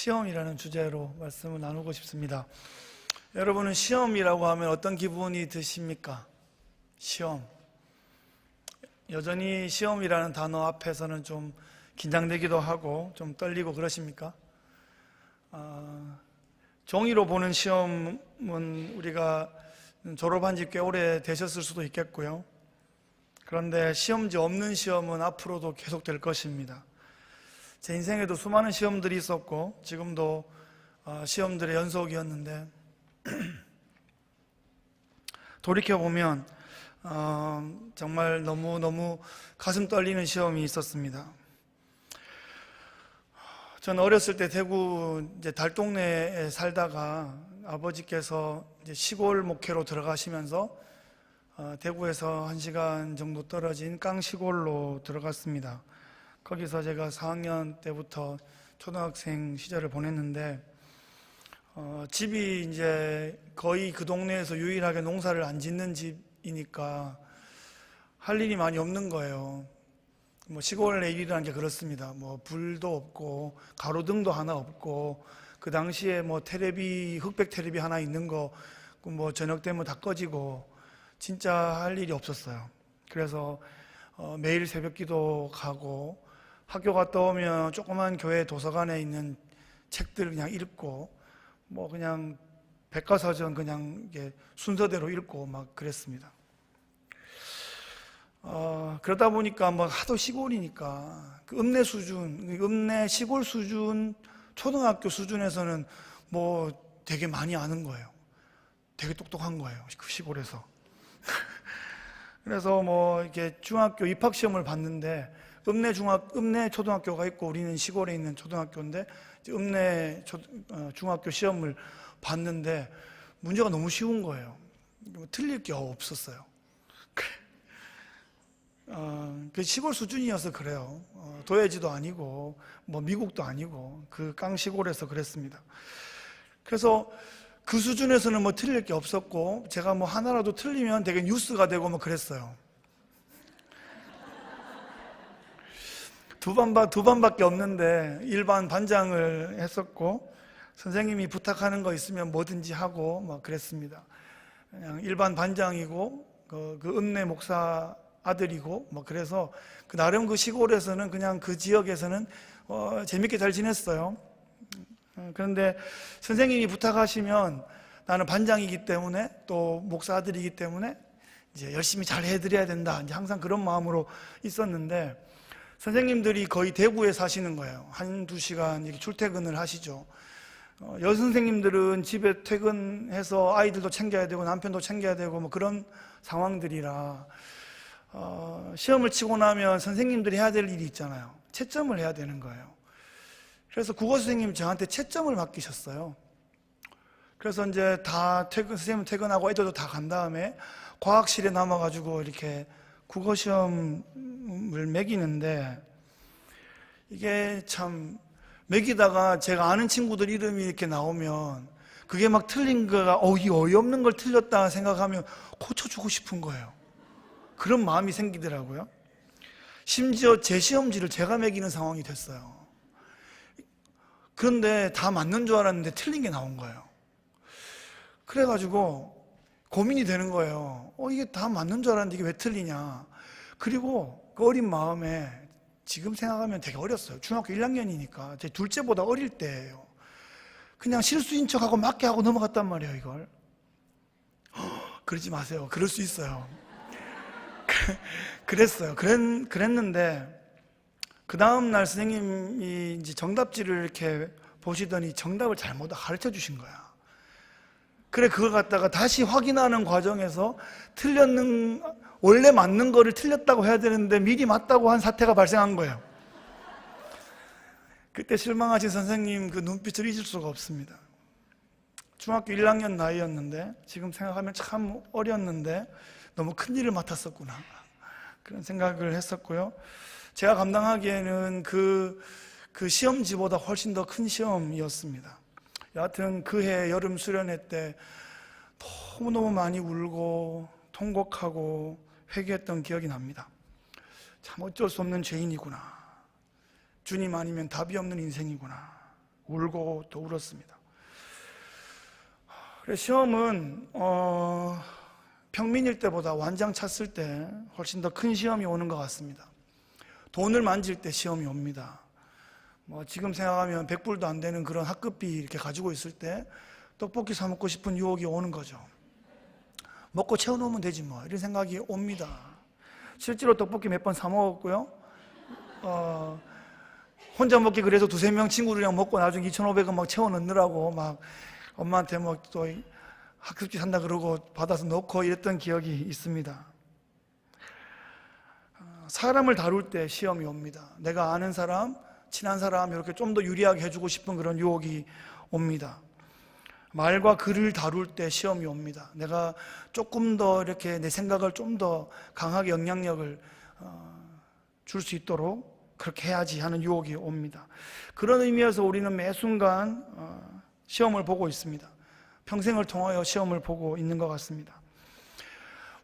시험이라는 주제로 말씀을 나누고 싶습니다. 여러분은 시험이라고 하면 어떤 기분이 드십니까? 시험. 여전히 시험이라는 단어 앞에서는 좀 긴장되기도 하고 좀 떨리고 그러십니까? 종이로 보는 시험은 우리가 졸업한 지 꽤 오래 되셨을 수도 있겠고요. 그런데 시험지 없는 시험은 앞으로도 계속 될 것입니다. 제 인생에도 수많은 시험들이 있었고 지금도 시험들의 연속이었는데 돌이켜보면 정말 너무 가슴 떨리는 시험이 있었습니다. 저는 어렸을 때 대구 달동네에 살다가 아버지께서 시골 목회로 들어가시면서 대구에서 1시간 정도 떨어진 깡시골로 들어갔습니다. 거기서 제가 4학년 때부터 초등학생 시절을 보냈는데 집이 이제 거의 그 동네에서 유일하게 농사를 안 짓는 집이니까 할 일이 많이 없는 거예요. 시골의 일이라는 게 그렇습니다. 불도 없고 가로등도 하나 없고 그 당시에 테레비, 흑백 테레비 하나 있는 거 저녁 되면 다 꺼지고 진짜 할 일이 없었어요. 그래서 매일 새벽기도 가고 학교 갔다 오면 조그만 교회 도서관에 있는 책들 그냥 읽고 그냥 백과사전 그냥 순서대로 읽고 막 그랬습니다. 그러다 보니까 하도 시골이니까 그 읍내 수준, 읍내 시골 수준, 초등학교 수준에서는 되게 많이 아는 거예요. 되게 똑똑한 거예요. 그 시골에서. 그래서 이렇게 중학교 입학시험을 봤는데 읍내 초등학교가 있고 우리는 시골에 있는 초등학교인데 읍내 중학교 시험을 봤는데 문제가 너무 쉬운 거예요. 틀릴 게 없었어요. 그 시골 수준이어서 그래요. 도예지도 아니고 미국도 아니고 그 깡시골에서 그랬습니다. 그래서 그 수준에서는 틀릴 게 없었고 제가 하나라도 틀리면 되게 뉴스가 되고 그랬어요. 두 반밖에 없는데 일반 반장을 했었고 선생님이 부탁하는 거 있으면 뭐든지 하고 그랬습니다. 그냥 일반 반장이고 그 읍내 목사 아들이고 그래서 나름 그 시골에서는 그냥 그 지역에서는 재밌게 잘 지냈어요. 그런데 선생님이 부탁하시면 나는 반장이기 때문에 또 목사 아들이기 때문에 이제 열심히 잘 해드려야 된다. 이제 항상 그런 마음으로 있었는데 선생님들이 거의 대구에 사시는 거예요. 1-2시간 이렇게 출퇴근을 하시죠. 여선생님들은 집에 퇴근해서 아이들도 챙겨야 되고 남편도 챙겨야 되고 그런 상황들이라 시험을 치고 나면 선생님들이 해야 될 일이 있잖아요. 채점을 해야 되는 거예요. 그래서 국어 선생님이 저한테 채점을 맡기셨어요. 그래서 이제 선생님 퇴근하고 애들도 다 간 다음에 과학실에 남아가지고 이렇게 국어 시험을 매기는데 이게 참 매기다가 제가 아는 친구들 이름이 이렇게 나오면 그게 틀린 거가 이 어이없는 걸 틀렸다 생각하면 고쳐주고 싶은 거예요. 그런 마음이 생기더라고요. 심지어 제 시험지를 제가 매기는 상황이 됐어요. 그런데 다 맞는 줄 알았는데 틀린 게 나온 거예요. 그래가지고 고민이 되는 거예요. 이게 다 맞는 줄 알았는데 이게 왜 틀리냐. 그리고 그 어린 마음에 지금 생각하면 되게 어렸어요. 중학교 1학년이니까 제 둘째보다 어릴 때예요. 그냥 실수인 척하고 맞게 하고 넘어갔단 말이에요. 이걸 그러지 마세요. 그럴 수 있어요. 그랬는데 그 다음날 선생님이 이제 정답지를 이렇게 보시더니 정답을 잘못 가르쳐 주신 거야. 그래 그걸 갖다가 다시 확인하는 과정에서 원래 맞는 거를 틀렸다고 해야 되는데 미리 맞다고 한 사태가 발생한 거예요. 그때 실망하신 선생님 그 눈빛을 잊을 수가 없습니다. 중학교 1학년 나이였는데 지금 생각하면 참 어렸는데 너무 큰 일을 맡았었구나 그런 생각을 했었고요. 제가 감당하기에는 그 시험지보다 훨씬 더 큰 시험이었습니다. 여하튼 그해 여름 수련회 때 너무너무 많이 울고 통곡하고 회개했던 기억이 납니다. 참 어쩔 수 없는 죄인이구나. 주님 아니면 답이 없는 인생이구나. 울고 또 울었습니다. 그래서 시험은 평민일 때보다 완장 찼을 때 훨씬 더 큰 시험이 오는 것 같습니다. 돈을 만질 때 시험이 옵니다. 지금 생각하면 100불도 안 되는 그런 학급비 이렇게 가지고 있을 때 떡볶이 사 먹고 싶은 유혹이 오는 거죠. 먹고 채워놓으면 되지 뭐, 이런 생각이 옵니다. 실제로 떡볶이 몇 번 사 먹었고요. 혼자 먹기 그래서 두세 명 친구들이랑 먹고 나중에 2,500원 막 채워 넣느라고 막 엄마한테 또 학습지 산다 그러고 받아서 넣고 이랬던 기억이 있습니다. 사람을 다룰 때 시험이 옵니다. 내가 아는 사람, 친한 사람 이렇게 좀 더 유리하게 해주고 싶은 그런 유혹이 옵니다. 말과 글을 다룰 때 시험이 옵니다. 내가 조금 더 이렇게 내 생각을 좀 더 강하게 영향력을 줄 수 있도록 그렇게 해야지 하는 유혹이 옵니다. 그런 의미에서 우리는 매 순간 시험을 보고 있습니다. 평생을 통하여 시험을 보고 있는 것 같습니다.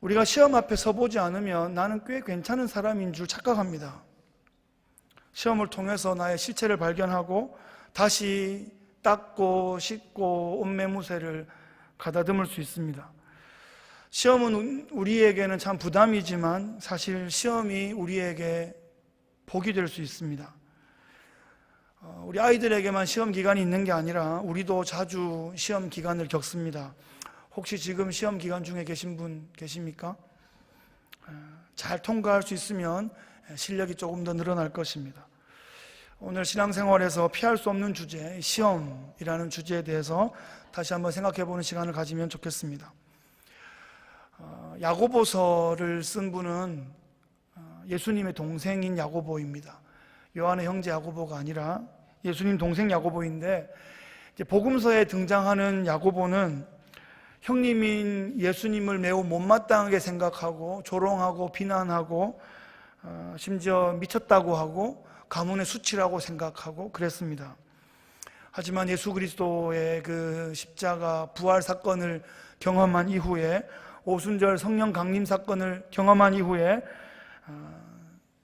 우리가 시험 앞에 서보지 않으면 나는 꽤 괜찮은 사람인 줄 착각합니다. 시험을 통해서 나의 실체를 발견하고 다시 닦고 씻고 옷매무새를 가다듬을 수 있습니다. 시험은 우리에게는 참 부담이지만 사실 시험이 우리에게 복이 될 수 있습니다. 우리 아이들에게만 시험 기간이 있는 게 아니라 우리도 자주 시험 기간을 겪습니다. 혹시 지금 시험 기간 중에 계신 분 계십니까? 잘 통과할 수 있으면 실력이 조금 더 늘어날 것입니다. 오늘 신앙생활에서 피할 수 없는 주제, 시험이라는 주제에 대해서 다시 한번 생각해 보는 시간을 가지면 좋겠습니다. 야고보서를 쓴 분은 예수님의 동생인 야고보입니다. 요한의 형제 야고보가 아니라 예수님 동생 야고보인데, 이제 복음서에 등장하는 야고보는 형님인 예수님을 매우 못마땅하게 생각하고 조롱하고 비난하고 심지어 미쳤다고 하고 가문의 수치라고 생각하고 그랬습니다. 하지만 예수 그리스도의 그 십자가 부활 사건을 경험한 이후에, 오순절 성령 강림 사건을 경험한 이후에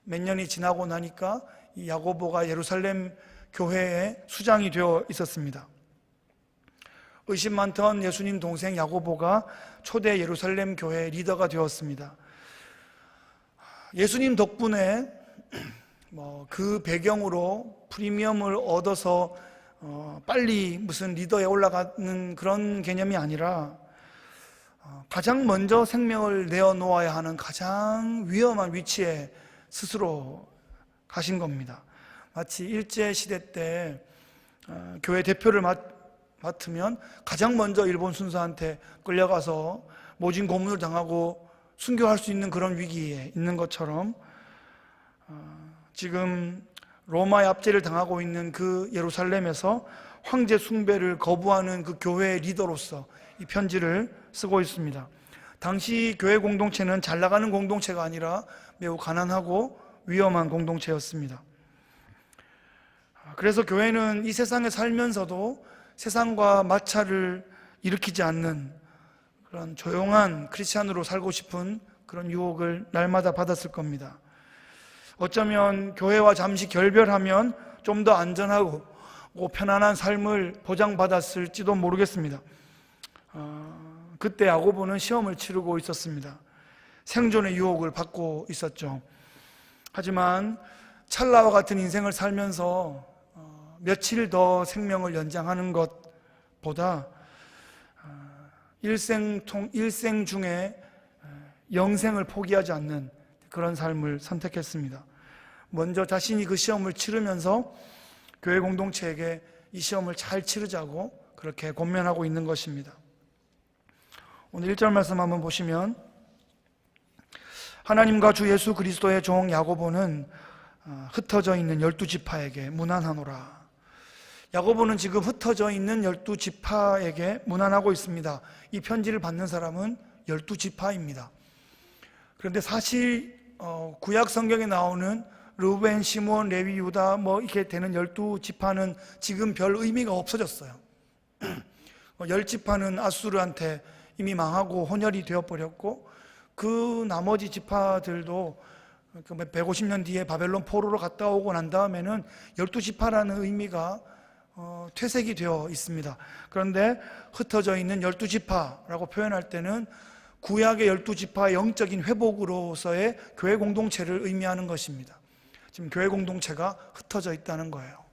몇 년이 지나고 나니까 이 야고보가 예루살렘 교회의 수장이 되어 있었습니다. 의심 많던 예수님 동생 야고보가 초대 예루살렘 교회의 리더가 되었습니다. 예수님 덕분에 그 배경으로 프리미엄을 얻어서 빨리 무슨 리더에 올라가는 그런 개념이 아니라 가장 먼저 생명을 내어놓아야 하는 가장 위험한 위치에 스스로 가신 겁니다. 마치 일제시대 때 교회 대표를 맡으면 가장 먼저 일본 순사한테 끌려가서 모진 고문을 당하고 순교할 수 있는 그런 위기에 있는 것처럼 지금 로마의 압제를 당하고 있는 그 예루살렘에서 황제 숭배를 거부하는 그 교회의 리더로서 이 편지를 쓰고 있습니다. 당시 교회 공동체는 잘 나가는 공동체가 아니라 매우 가난하고 위험한 공동체였습니다. 그래서 교회는 이 세상에 살면서도 세상과 마찰을 일으키지 않는 그런 조용한 크리스찬으로 살고 싶은 그런 유혹을 날마다 받았을 겁니다. 어쩌면 교회와 잠시 결별하면 좀 더 안전하고 편안한 삶을 보장받았을지도 모르겠습니다. 그때 야고보는 시험을 치르고 있었습니다. 생존의 유혹을 받고 있었죠. 하지만 찰나와 같은 인생을 살면서 며칠 더 생명을 연장하는 것보다 일생 중에 영생을 포기하지 않는 그런 삶을 선택했습니다. 먼저 자신이 그 시험을 치르면서 교회 공동체에게 이 시험을 잘 치르자고 그렇게 권면하고 있는 것입니다. 오늘 1절 말씀 한번 보시면, 하나님과 주 예수 그리스도의 종 야고보는 흩어져 있는 12지파에게 문안하노라. 야고보는 지금 흩어져 있는 12지파에게 문안하고 있습니다. 이 편지를 받는 사람은 12지파입니다. 그런데 사실 구약 성경에 나오는 르우벤, 시므온, 레위, 유다 이렇게 되는 12지파는 지금 별 의미가 없어졌어요. 10지파는 아수르한테 이미 망하고 혼혈이 되어버렸고, 그 나머지 지파들도 150년 뒤에 바벨론 포로로 갔다 오고 난 다음에는 12지파라는 의미가 퇴색이 되어 있습니다. 그런데 흩어져 있는 12지파라고 표현할 때는 구약의 12지파의 영적인 회복으로서의 교회 공동체를 의미하는 것입니다. 지금 교회 공동체가 흩어져 있다는 거예요.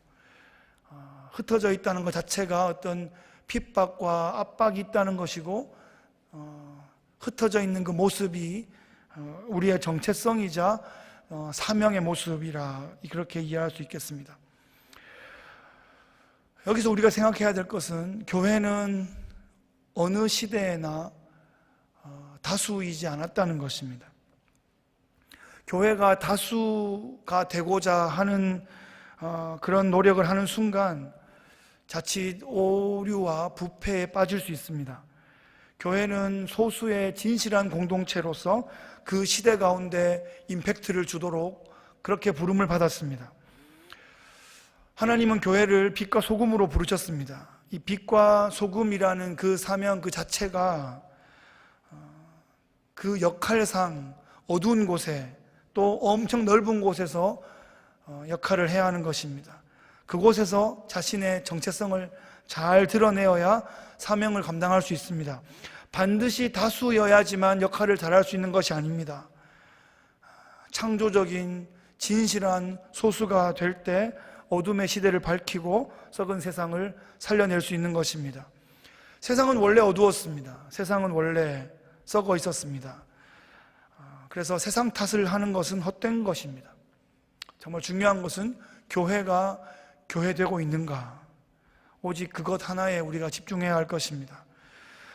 흩어져 있다는 것 자체가 어떤 핍박과 압박이 있다는 것이고, 흩어져 있는 그 모습이 우리의 정체성이자 사명의 모습이라 그렇게 이해할 수 있겠습니다. 여기서 우리가 생각해야 될 것은 교회는 어느 시대에나 다수이지 않았다는 것입니다. 교회가 다수가 되고자 하는 그런 노력을 하는 순간 자칫 오류와 부패에 빠질 수 있습니다. 교회는 소수의 진실한 공동체로서 그 시대 가운데 임팩트를 주도록 그렇게 부름을 받았습니다. 하나님은 교회를 빛과 소금으로 부르셨습니다. 이 빛과 소금이라는 그 사명 그 자체가 그 역할상 어두운 곳에 또 엄청 넓은 곳에서 역할을 해야 하는 것입니다. 그곳에서 자신의 정체성을 잘 드러내어야 사명을 감당할 수 있습니다. 반드시 다수여야지만 역할을 잘할 수 있는 것이 아닙니다. 창조적인 진실한 소수가 될 때 어둠의 시대를 밝히고 썩은 세상을 살려낼 수 있는 것입니다. 세상은 원래 어두웠습니다. 세상은 원래 썩어 있었습니다. 그래서 세상 탓을 하는 것은 헛된 것입니다. 정말 중요한 것은 교회가 교회되고 있는가, 오직 그것 하나에 우리가 집중해야 할 것입니다.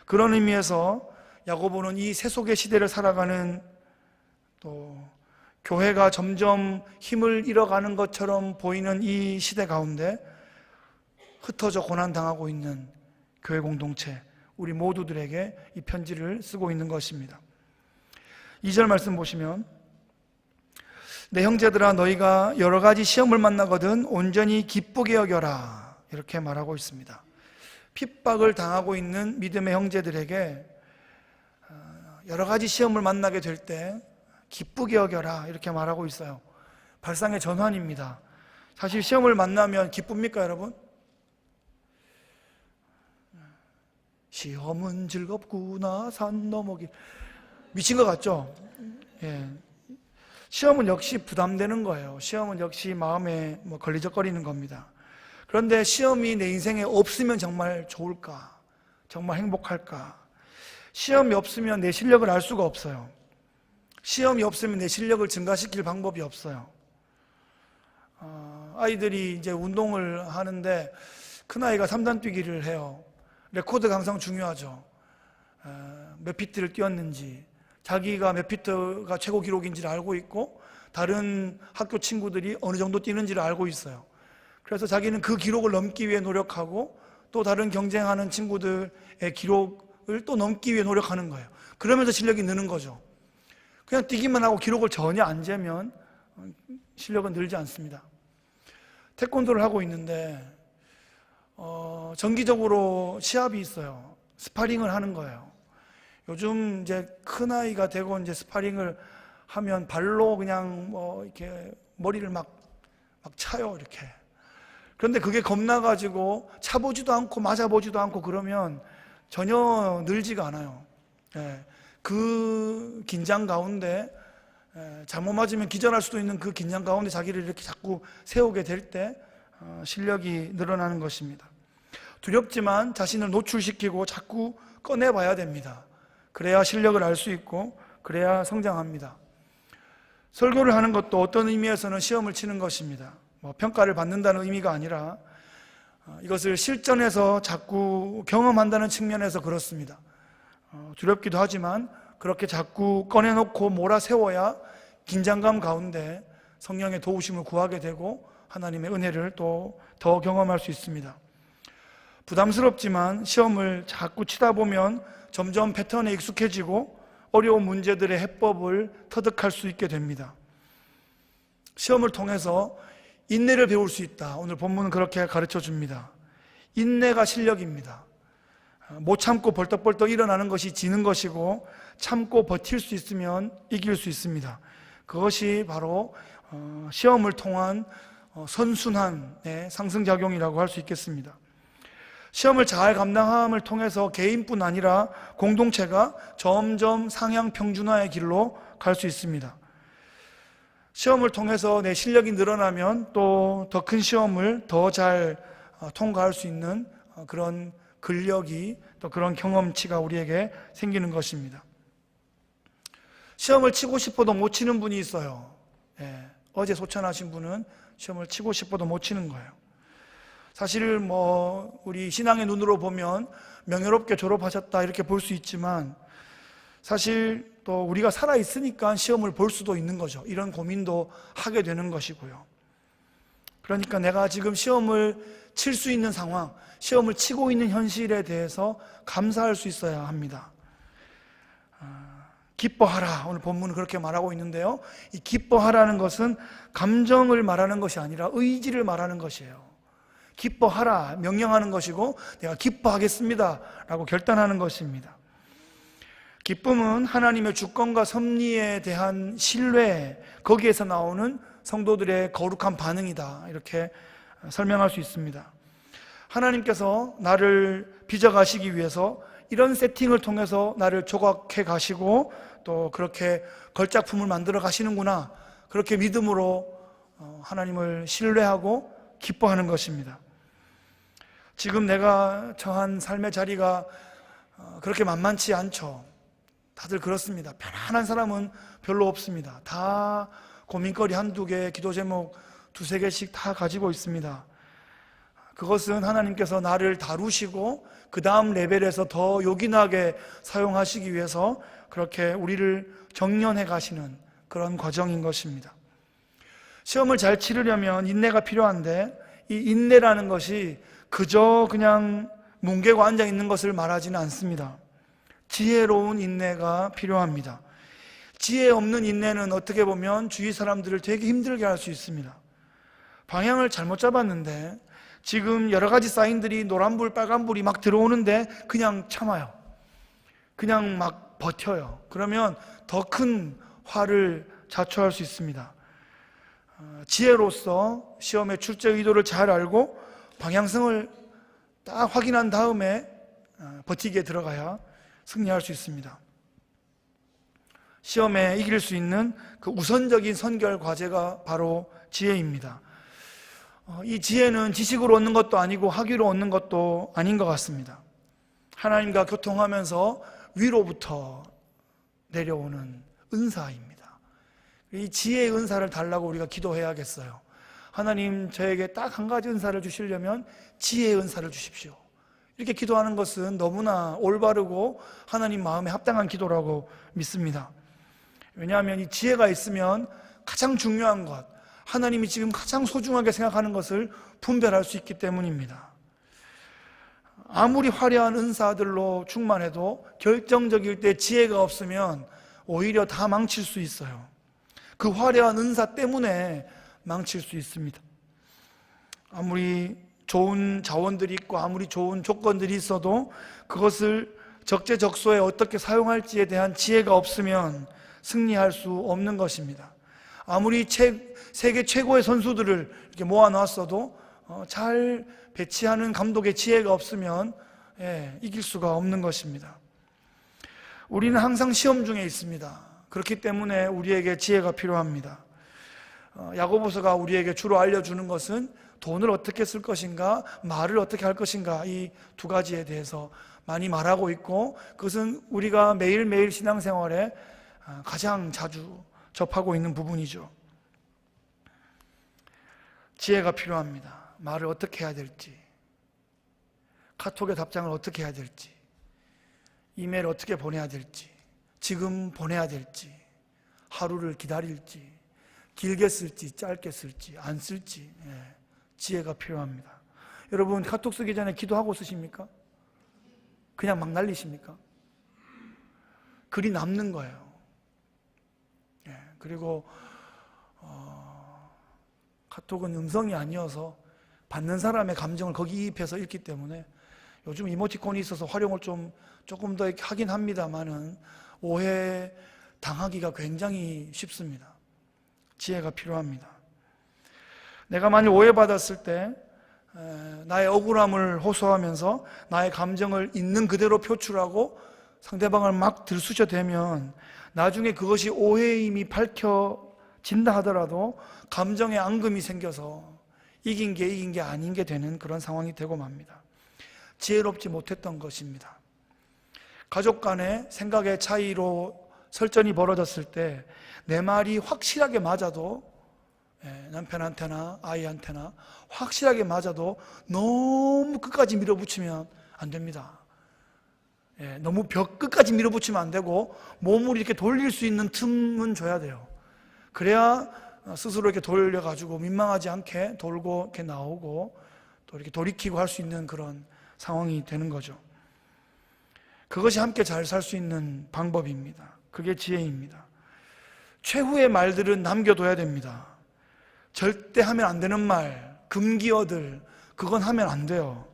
그런 의미에서 야고보는 이 세속의 시대를 살아가는, 또 교회가 점점 힘을 잃어가는 것처럼 보이는 이 시대 가운데 흩어져 고난당하고 있는 교회 공동체, 우리 모두들에게 이 편지를 쓰고 있는 것입니다. 2절 말씀 보시면, 내 형제들아 너희가 여러 가지 시험을 만나거든 온전히 기쁘게 여겨라, 이렇게 말하고 있습니다. 핍박을 당하고 있는 믿음의 형제들에게 여러 가지 시험을 만나게 될 때 기쁘게 여겨라, 이렇게 말하고 있어요. 발상의 전환입니다. 사실 시험을 만나면 기쁩니까, 여러분? 시험은 즐겁구나 산 넘어길, 미친 것 같죠? 예. 시험은 역시 부담되는 거예요. 시험은 역시 마음에 걸리적거리는 겁니다. 그런데 시험이 내 인생에 없으면 정말 좋을까? 정말 행복할까? 시험이 없으면 내 실력을 알 수가 없어요. 시험이 없으면 내 실력을 증가시킬 방법이 없어요. 아이들이 이제 운동을 하는데 큰아이가 3단 뛰기를 해요. 레코드가 항상 중요하죠. 몇 피트를 뛰었는지, 자기가 몇 피트가 최고 기록인지를 알고 있고 다른 학교 친구들이 어느 정도 뛰는지를 알고 있어요. 그래서 자기는 그 기록을 넘기 위해 노력하고 또 다른 경쟁하는 친구들의 기록을 또 넘기 위해 노력하는 거예요. 그러면서 실력이 느는 거죠. 그냥 뛰기만 하고 기록을 전혀 안 재면 실력은 늘지 않습니다. 태권도를 하고 있는데 정기적으로 시합이 있어요. 스파링을 하는 거예요. 요즘 이제 큰 아이가 되고 이제 스파링을 하면 발로 그냥 이렇게 머리를 막 차요, 이렇게. 그런데 그게 겁나가지고 차보지도 않고 맞아보지도 않고 그러면 전혀 늘지가 않아요. 예. 그 긴장 가운데, 잘못 맞으면 기절할 수도 있는 그 긴장 가운데 자기를 이렇게 자꾸 세우게 될 때 실력이 늘어나는 것입니다. 두렵지만 자신을 노출시키고 자꾸 꺼내봐야 됩니다. 그래야 실력을 알 수 있고 그래야 성장합니다. 설교를 하는 것도 어떤 의미에서는 시험을 치는 것입니다. 평가를 받는다는 의미가 아니라 이것을 실전에서 자꾸 경험한다는 측면에서 그렇습니다. 두렵기도 하지만 그렇게 자꾸 꺼내놓고 몰아세워야 긴장감 가운데 성령의 도우심을 구하게 되고 하나님의 은혜를 또 더 경험할 수 있습니다. 부담스럽지만 시험을 자꾸 치다 보면 점점 패턴에 익숙해지고 어려운 문제들의 해법을 터득할 수 있게 됩니다. 시험을 통해서 인내를 배울 수 있다. 오늘 본문은 그렇게 가르쳐 줍니다. 인내가 실력입니다. 못 참고 벌떡벌떡 일어나는 것이 지는 것이고 참고 버틸 수 있으면 이길 수 있습니다. 그것이 바로 시험을 통한 선순환의 상승작용이라고 할 수 있겠습니다. 시험을 잘 감당함을 통해서 개인뿐 아니라 공동체가 점점 상향 평준화의 길로 갈 수 있습니다. 시험을 통해서 내 실력이 늘어나면 또 더 큰 시험을 더 잘 통과할 수 있는 그런 근력이, 또 그런 경험치가 우리에게 생기는 것입니다. 시험을 치고 싶어도 못 치는 분이 있어요. 어제 소천하신 분은 시험을 치고 싶어도 못 치는 거예요. 사실 우리 신앙의 눈으로 보면 명예롭게 졸업하셨다 이렇게 볼 수 있지만, 사실 또 우리가 살아있으니까 시험을 볼 수도 있는 거죠. 이런 고민도 하게 되는 것이고요. 그러니까 내가 지금 시험을 칠 수 있는 상황, 시험을 치고 있는 현실에 대해서 감사할 수 있어야 합니다. 기뻐하라, 오늘 본문은 그렇게 말하고 있는데요, 이 기뻐하라는 것은 감정을 말하는 것이 아니라 의지를 말하는 것이에요. 기뻐하라, 명령하는 것이고 내가 기뻐하겠습니다 라고 결단하는 것입니다. 기쁨은 하나님의 주권과 섭리에 대한 신뢰, 거기에서 나오는 성도들의 거룩한 반응이다, 이렇게 설명할 수 있습니다. 하나님께서 나를 빚어가시기 위해서 이런 세팅을 통해서 나를 조각해 가시고 또 그렇게 걸작품을 만들어 가시는구나, 그렇게 믿음으로 하나님을 신뢰하고 기뻐하는 것입니다. 지금 내가 처한 삶의 자리가 그렇게 만만치 않죠. 다들 그렇습니다. 편안한 사람은 별로 없습니다. 다 고민거리 한두 개, 기도 제목 두세 개씩 다 가지고 있습니다. 그것은 하나님께서 나를 다루시고 그 다음 레벨에서 더 요긴하게 사용하시기 위해서 그렇게 우리를 정련해 가시는 그런 과정인 것입니다. 시험을 잘 치르려면 인내가 필요한데, 이 인내라는 것이 그저 그냥 뭉개고 앉아 있는 것을 말하지는 않습니다. 지혜로운 인내가 필요합니다. 지혜 없는 인내는 어떻게 보면 주위 사람들을 되게 힘들게 할 수 있습니다. 방향을 잘못 잡았는데 지금 여러 가지 사인들이 노란불, 빨간불이 막 들어오는데 그냥 참아요. 그냥 막 버텨요. 그러면 더 큰 화를 자초할 수 있습니다. 지혜로서 시험의 출제 의도를 잘 알고 방향성을 딱 확인한 다음에 버티기에 들어가야 승리할 수 있습니다. 시험에 이길 수 있는 그 우선적인 선결 과제가 바로 지혜입니다. 이 지혜는 지식으로 얻는 것도 아니고 학위로 얻는 것도 아닌 것 같습니다. 하나님과 교통하면서 위로부터 내려오는 은사입니다. 이 지혜의 은사를 달라고 우리가 기도해야겠어요. 하나님, 저에게 딱 한 가지 은사를 주시려면 지혜의 은사를 주십시오. 이렇게 기도하는 것은 너무나 올바르고 하나님 마음에 합당한 기도라고 믿습니다. 왜냐하면 이 지혜가 있으면 가장 중요한 것, 하나님이 지금 가장 소중하게 생각하는 것을 분별할 수 있기 때문입니다. 아무리 화려한 은사들로 충만해도 결정적일 때 지혜가 없으면 오히려 다 망칠 수 있어요. 그 화려한 은사 때문에 망칠 수 있습니다. 아무리 좋은 자원들이 있고 아무리 좋은 조건들이 있어도 그것을 적재적소에 어떻게 사용할지에 대한 지혜가 없으면 승리할 수 없는 것입니다. 아무리 세계 최고의 선수들을 이렇게 모아놨어도 잘 배치하는 감독의 지혜가 없으면 이길 수가 없는 것입니다. 우리는 항상 시험 중에 있습니다. 그렇기 때문에 우리에게 지혜가 필요합니다. 야고보서가 우리에게 주로 알려주는 것은 돈을 어떻게 쓸 것인가, 말을 어떻게 할 것인가, 이 두 가지에 대해서 많이 말하고 있고, 그것은 우리가 매일매일 신앙생활에 가장 자주 접하고 있는 부분이죠. 지혜가 필요합니다. 말을 어떻게 해야 될지, 카톡의 답장을 어떻게 해야 될지, 이메일 어떻게 보내야 될지, 지금 보내야 될지, 하루를 기다릴지, 길게 쓸지 짧게 쓸지 안 쓸지, 지혜가 필요합니다. 여러분, 카톡 쓰기 전에 기도하고 쓰십니까? 그냥 막 날리십니까? 글이 남는 거예요. 그리고 카톡은 음성이 아니어서 받는 사람의 감정을 거기 이입해서 읽기 때문에 요즘 이모티콘이 있어서 활용을 조금 더 하긴 합니다만은 오해 당하기가 굉장히 쉽습니다. 지혜가 필요합니다. 내가 만일 오해받았을 때 나의 억울함을 호소하면서 나의 감정을 있는 그대로 표출하고 상대방을 막 들쑤셔대면 나중에 그것이 오해임이 밝혀진다 하더라도 감정의 앙금이 생겨서 이긴 게 아닌 게 되는 그런 상황이 되고 맙니다. 지혜롭지 못했던 것입니다. 가족 간의 생각의 차이로 설전이 벌어졌을 때 내 말이 확실하게 맞아도, 남편한테나 아이한테나 확실하게 맞아도 너무 끝까지 밀어붙이면 안 됩니다. 너무 벽 끝까지 밀어붙이면 안 되고 몸을 이렇게 돌릴 수 있는 틈은 줘야 돼요. 그래야 스스로 이렇게 돌려가지고 민망하지 않게 돌고 이렇게 나오고 또 이렇게 돌이키고 할 수 있는 그런 상황이 되는 거죠. 그것이 함께 잘 살 수 있는 방법입니다. 그게 지혜입니다. 최후의 말들은 남겨둬야 됩니다. 절대 하면 안 되는 말, 금기어들, 그건 하면 안 돼요.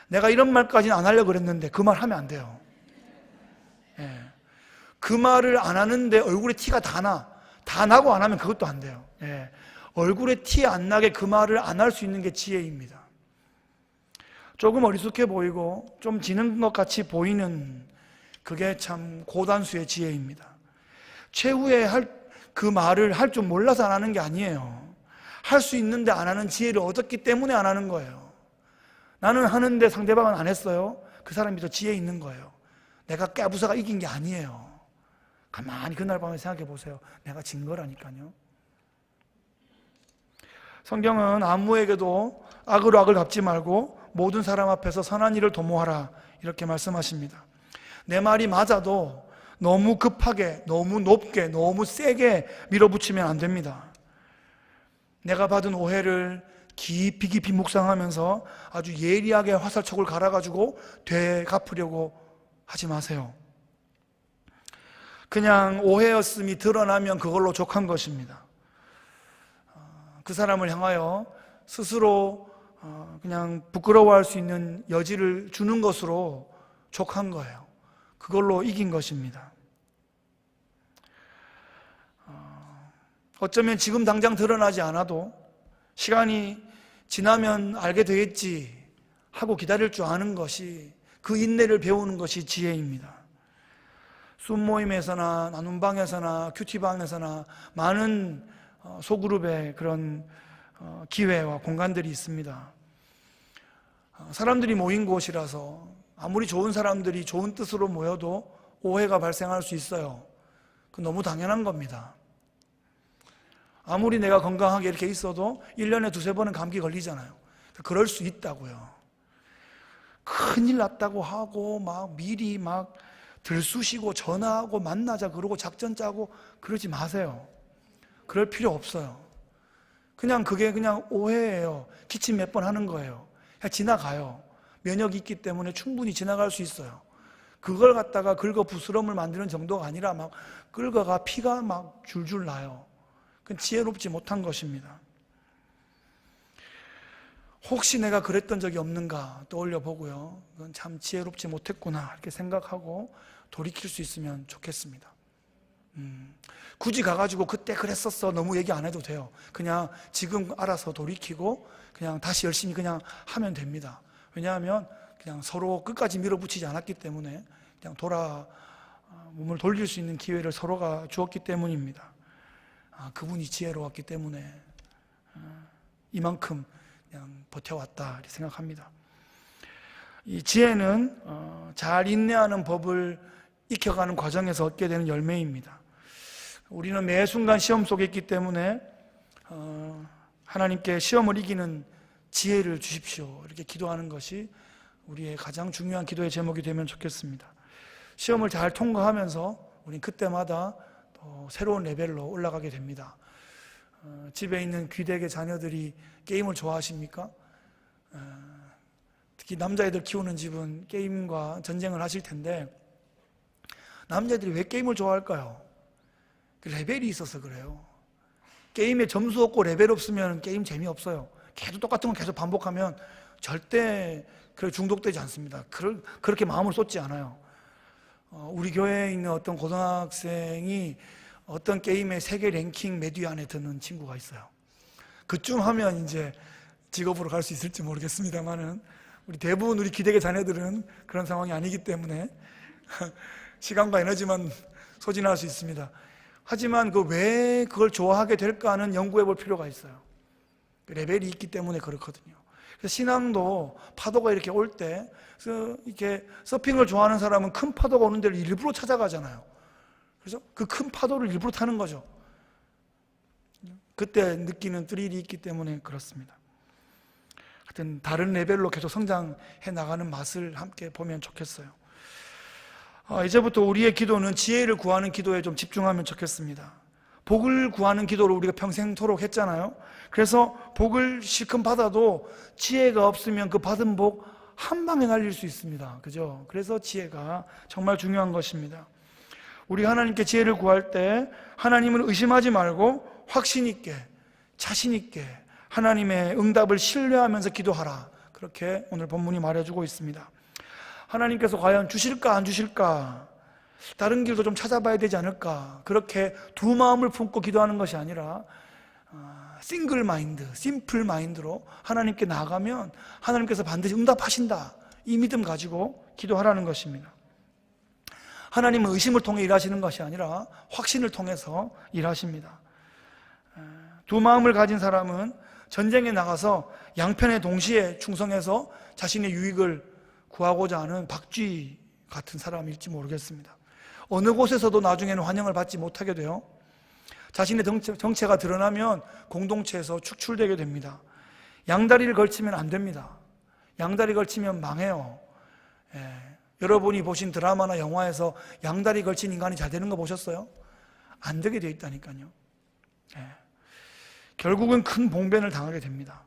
내가 이런 말까지는 안 하려고 그랬는데 그 말 하면 안 돼요. 그 말을 안 하는데 얼굴에 티가 다 나고 안 하면 그것도 안 돼요. 얼굴에 티 안 나게 그 말을 안 할 수 있는 게 지혜입니다. 조금 어리숙해 보이고 좀 지는 것 같이 보이는 그게 참 고단수의 지혜입니다. 최후에 그 말을 할 줄 몰라서 안 하는 게 아니에요. 할 수 있는데 안 하는 지혜를 얻었기 때문에 안 하는 거예요. 나는 하는데 상대방은 안 했어요. 그 사람이 더 지혜 있는 거예요. 내가 깨부사가 이긴 게 아니에요. 가만히 그날 밤에 생각해 보세요. 내가 진 거라니까요. 성경은 아무에게도 악으로 악을 갚지 말고 모든 사람 앞에서 선한 일을 도모하라, 이렇게 말씀하십니다. 내 말이 맞아도 너무 급하게, 너무 높게, 너무 세게 밀어붙이면 안 됩니다. 내가 받은 오해를 깊이 묵상하면서 아주 예리하게 화살촉을 갈아가지고 되갚으려고 하지 마세요. 그냥 오해였음이 드러나면 그걸로 족한 것입니다. 그 사람을 향하여 스스로 그냥 부끄러워할 수 있는 여지를 주는 것으로 족한 거예요. 그걸로 이긴 것입니다. 어쩌면 지금 당장 드러나지 않아도 시간이 지나면 알게 되겠지 하고 기다릴 줄 아는 것이, 그 인내를 배우는 것이 지혜입니다. 숨모임에서나 나눔방에서나 큐티방에서나 많은 소그룹의 그런 기회와 공간들이 있습니다. 사람들이 모인 곳이라서 아무리 좋은 사람들이 좋은 뜻으로 모여도 오해가 발생할 수 있어요. 그건 너무 당연한 겁니다. 아무리 내가 건강하게 이렇게 있어도 1년에 두세 번은 감기 걸리잖아요. 그럴 수 있다고요. 큰일 났다고 하고 막 미리 막 들쑤시고 전화하고 만나자 그러고 작전 짜고 그러지 마세요. 그럴 필요 없어요. 그냥 그게 그냥 오해예요. 기침 몇 번 하는 거예요. 그냥 지나가요. 면역이 있기 때문에 충분히 지나갈 수 있어요. 그걸 갖다가 긁어 부스럼을 만드는 정도가 아니라 막 긁어가 피가 막 줄줄 나요. 그건 지혜롭지 못한 것입니다. 혹시 내가 그랬던 적이 없는가 떠올려 보고요. 그건 참 지혜롭지 못했구나 이렇게 생각하고 돌이킬 수 있으면 좋겠습니다. 굳이 가가지고 그때 그랬었어 너무 얘기 안 해도 돼요. 그냥 지금 알아서 돌이키고 그냥 다시 열심히 그냥 하면 됩니다. 왜냐하면 그냥 서로 끝까지 밀어붙이지 않았기 때문에 그냥 몸을 돌릴 수 있는 기회를 서로가 주었기 때문입니다. 그분이 지혜로웠기 때문에 이만큼 그냥 버텨왔다 이렇게 생각합니다. 이 지혜는 잘 인내하는 법을 익혀가는 과정에서 얻게 되는 열매입니다. 우리는 매 순간 시험 속에 있기 때문에 하나님께 시험을 이기는 지혜를 주십시오 이렇게 기도하는 것이 우리의 가장 중요한 기도의 제목이 되면 좋겠습니다. 시험을 잘 통과하면서 우리는 그때마다 또 새로운 레벨로 올라가게 됩니다. 집에 있는 귀대의 자녀들이 게임을 좋아하십니까? 특히 남자애들 키우는 집은 게임과 전쟁을 하실 텐데 남자애들이 왜 게임을 좋아할까요? 레벨이 있어서 그래요. 게임에 점수 없고 레벨 없으면 게임 재미없어요. 계속 똑같은 건 계속 반복하면 절대 중독되지 않습니다. 그렇게 마음을 쏟지 않아요. 우리 교회에 있는 어떤 고등학생이 어떤 게임의 세계 랭킹 몇 위 안에 드는 친구가 있어요. 그쯤 하면 이제 직업으로 갈 수 있을지 모르겠습니다만은 대부분 우리 기대계 자녀들은 그런 상황이 아니기 때문에 시간과 에너지만 소진할 수 있습니다. 하지만 왜 그걸 좋아하게 될까 하는 연구해 볼 필요가 있어요. 레벨이 있기 때문에 그렇거든요. 그래서 신앙도 파도가 이렇게 올 때, 이렇게 서핑을 좋아하는 사람은 큰 파도가 오는 데를 일부러 찾아가잖아요. 그래서 그 큰 파도를 일부러 타는 거죠. 그때 느끼는 스릴이 있기 때문에 그렇습니다. 하여튼 다른 레벨로 계속 성장해 나가는 맛을 함께 보면 좋겠어요. 이제부터 우리의 기도는 지혜를 구하는 기도에 좀 집중하면 좋겠습니다. 복을 구하는 기도를 우리가 평생토록 했잖아요. 그래서 복을 실컷 받아도 지혜가 없으면 그 받은 복 한 방에 날릴 수 있습니다. 그죠? 그래서 지혜가 정말 중요한 것입니다. 우리 하나님께 지혜를 구할 때 하나님을 의심하지 말고 확신 있게, 자신 있게 하나님의 응답을 신뢰하면서 기도하라. 그렇게 오늘 본문이 말해주고 있습니다. 하나님께서 과연 주실까 안 주실까, 다른 길도 좀 찾아봐야 되지 않을까, 그렇게 두 마음을 품고 기도하는 것이 아니라 싱글 마인드, 심플 마인드로 하나님께 나아가면 하나님께서 반드시 응답하신다, 이 믿음 가지고 기도하라는 것입니다. 하나님은 의심을 통해 일하시는 것이 아니라 확신을 통해서 일하십니다. 두 마음을 가진 사람은 전쟁에 나가서 양편에 동시에 충성해서 자신의 유익을 구하고자 하는 박쥐 같은 사람일지 모르겠습니다. 어느 곳에서도 나중에는 환영을 받지 못하게 돼요. 자신의 정체가 드러나면 공동체에서 축출되게 됩니다. 양다리를 걸치면 안 됩니다. 양다리 걸치면 망해요. 여러분이 보신 드라마나 영화에서 양다리 걸친 인간이 잘 되는 거 보셨어요? 안 되게 되어 있다니까요. 결국은 큰 봉변을 당하게 됩니다.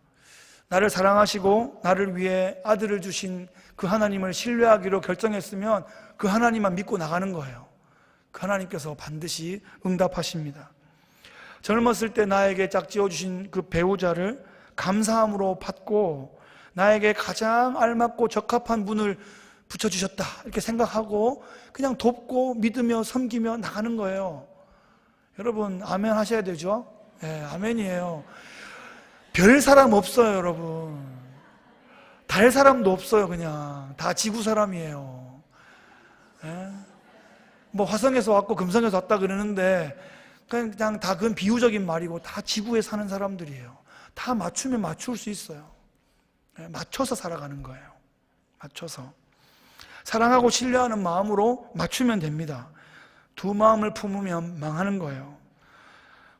나를 사랑하시고 나를 위해 아들을 주신 그 하나님을 신뢰하기로 결정했으면 그 하나님만 믿고 나가는 거예요. 그 하나님께서 반드시 응답하십니다. 젊었을 때 나에게 짝지어 주신 그 배우자를 감사함으로 받고 나에게 가장 알맞고 적합한 분을 붙여주셨다, 이렇게 생각하고 그냥 돕고 믿으며 섬기며 나가는 거예요. 여러분 아멘 하셔야 되죠? 아멘이에요. 별 사람 없어요, 여러분. 달 사람도 없어요. 그냥 다 지구 사람이에요. 뭐 화성에서 왔고 금성에서 왔다 그러는데 그냥 다 그건 비유적인 말이고 다 지구에 사는 사람들이에요. 다 맞추면 맞출 수 있어요. 맞춰서 살아가는 거예요. 맞춰서 사랑하고 신뢰하는 마음으로 맞추면 됩니다. 두 마음을 품으면 망하는 거예요.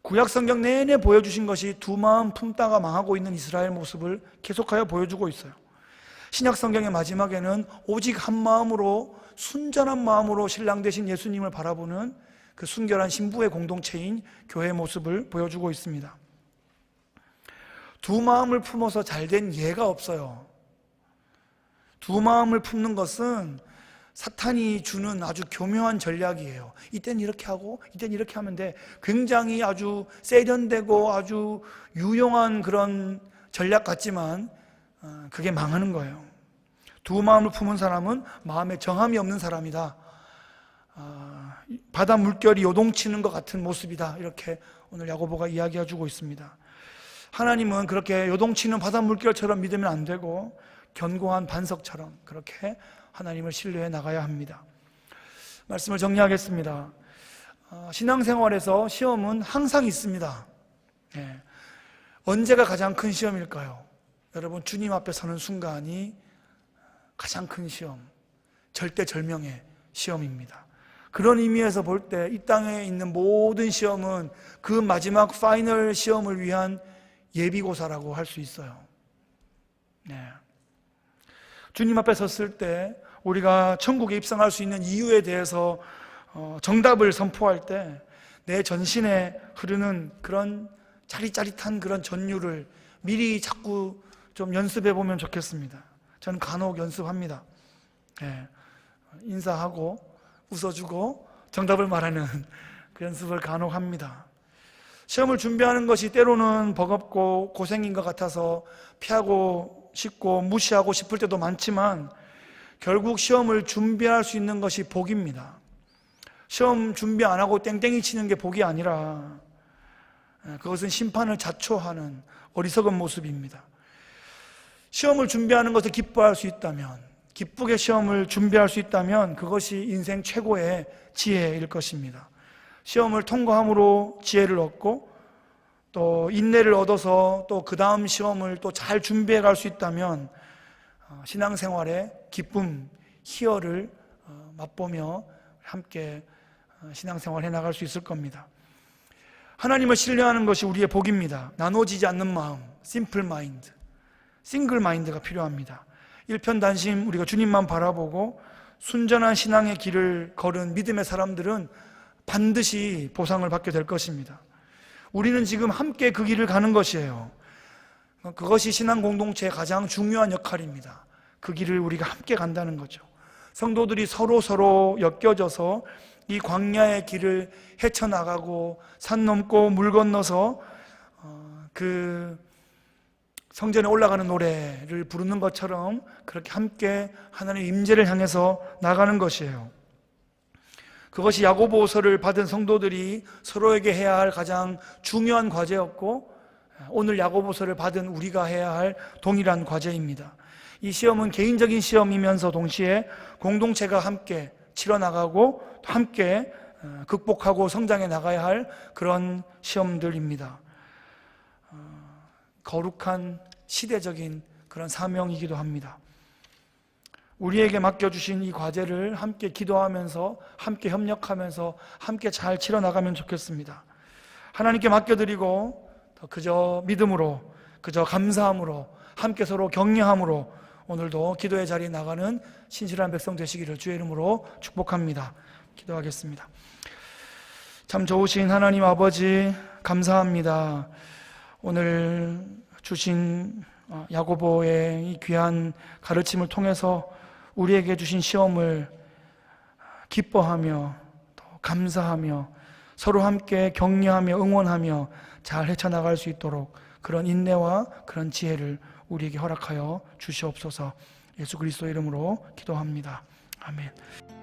구약 성경 내내 보여주신 것이 두 마음 품다가 망하고 있는 이스라엘 모습을 계속하여 보여주고 있어요. 신약 성경의 마지막에는 오직 한 마음으로, 순전한 마음으로 신랑 되신 예수님을 바라보는 그 순결한 신부의 공동체인 교회의 모습을 보여주고 있습니다. 두 마음을 품어서 잘된 예가 없어요. 두 마음을 품는 것은 사탄이 주는 아주 교묘한 전략이에요. 이때는 이렇게 하고 이때는 이렇게 하면 돼. 굉장히 아주 세련되고 아주 유용한 그런 전략 같지만 그게 망하는 거예요. 두 마음을 품은 사람은 마음에 정함이 없는 사람이다. 바다 물결이 요동치는 것 같은 모습이다. 이렇게 오늘 야고보가 이야기해 주고 있습니다. 하나님은 그렇게 요동치는 바다 물결처럼 믿으면 안 되고 견고한 반석처럼 그렇게 하나님을 신뢰해 나가야 합니다. 말씀을 정리하겠습니다. 신앙생활에서 시험은 항상 있습니다. 언제가 가장 큰 시험일까요? 여러분, 주님 앞에 서는 순간이 가장 큰 시험, 절대절명의 시험입니다. 그런 의미에서 볼 때 이 땅에 있는 모든 시험은 그 마지막 파이널 시험을 위한 예비고사라고 할 수 있어요. 주님 앞에 섰을 때 우리가 천국에 입성할 수 있는 이유에 대해서 정답을 선포할 때 내 전신에 흐르는 그런 짜릿짜릿한 그런 전율을 미리 자꾸 좀 연습해 보면 좋겠습니다. 저는 간혹 연습합니다. 인사하고 웃어주고 정답을 말하는 그 연습을 간혹 합니다. 시험을 준비하는 것이 때로는 버겁고 고생인 것 같아서 피하고 싶고 무시하고 싶을 때도 많지만 결국 시험을 준비할 수 있는 것이 복입니다. 시험 준비 안 하고 땡땡이 치는 게 복이 아니라 그것은 심판을 자초하는 어리석은 모습입니다. 시험을 준비하는 것을 기뻐할 수 있다면, 기쁘게 시험을 준비할 수 있다면 그것이 인생 최고의 지혜일 것입니다. 시험을 통과함으로 지혜를 얻고 또 인내를 얻어서 또 그 다음 시험을 또 잘 준비해 갈 수 있다면 신앙생활의 기쁨, 희열을 맛보며 함께 신앙생활 해나갈 수 있을 겁니다. 하나님을 신뢰하는 것이 우리의 복입니다. 나눠지지 않는 마음, 심플 마인드, 싱글 마인드가 필요합니다. 일편단심 우리가 주님만 바라보고 순전한 신앙의 길을 걸은 믿음의 사람들은 반드시 보상을 받게 될 것입니다. 우리는 지금 함께 그 길을 가는 것이에요. 그것이 신앙 공동체의 가장 중요한 역할입니다. 그 길을 우리가 함께 간다는 거죠. 성도들이 서로 엮여져서 이 광야의 길을 헤쳐나가고 산 넘고 물 건너서 그 성전에 올라가는 노래를 부르는 것처럼 그렇게 함께 하나님의 임재를 향해서 나가는 것이에요. 그것이 야고보서를 받은 성도들이 서로에게 해야 할 가장 중요한 과제였고 오늘 야고보서를 받은 우리가 해야 할 동일한 과제입니다. 이 시험은 개인적인 시험이면서 동시에 공동체가 함께 치러나가고 함께 극복하고 성장해 나가야 할 그런 시험들입니다. 거룩한 시대적인 그런 사명이기도 합니다. 우리에게 맡겨주신 이 과제를 함께 기도하면서 함께 협력하면서 함께 잘 치러나가면 좋겠습니다. 하나님께 맡겨드리고 그저 믿음으로, 그저 감사함으로, 함께 서로 격려함으로 오늘도 기도의 자리에 나가는 신실한 백성 되시기를 주의 이름으로 축복합니다. 기도하겠습니다. 참 좋으신 하나님 아버지 감사합니다. 오늘 주신 야고보의 이 귀한 가르침을 통해서 우리에게 주신 시험을 기뻐하며 또 감사하며 서로 함께 격려하며 응원하며 잘 헤쳐나갈 수 있도록 그런 인내와 그런 지혜를 우리에게 허락하여 주시옵소서. 예수 그리스도 이름으로 기도합니다. 아멘.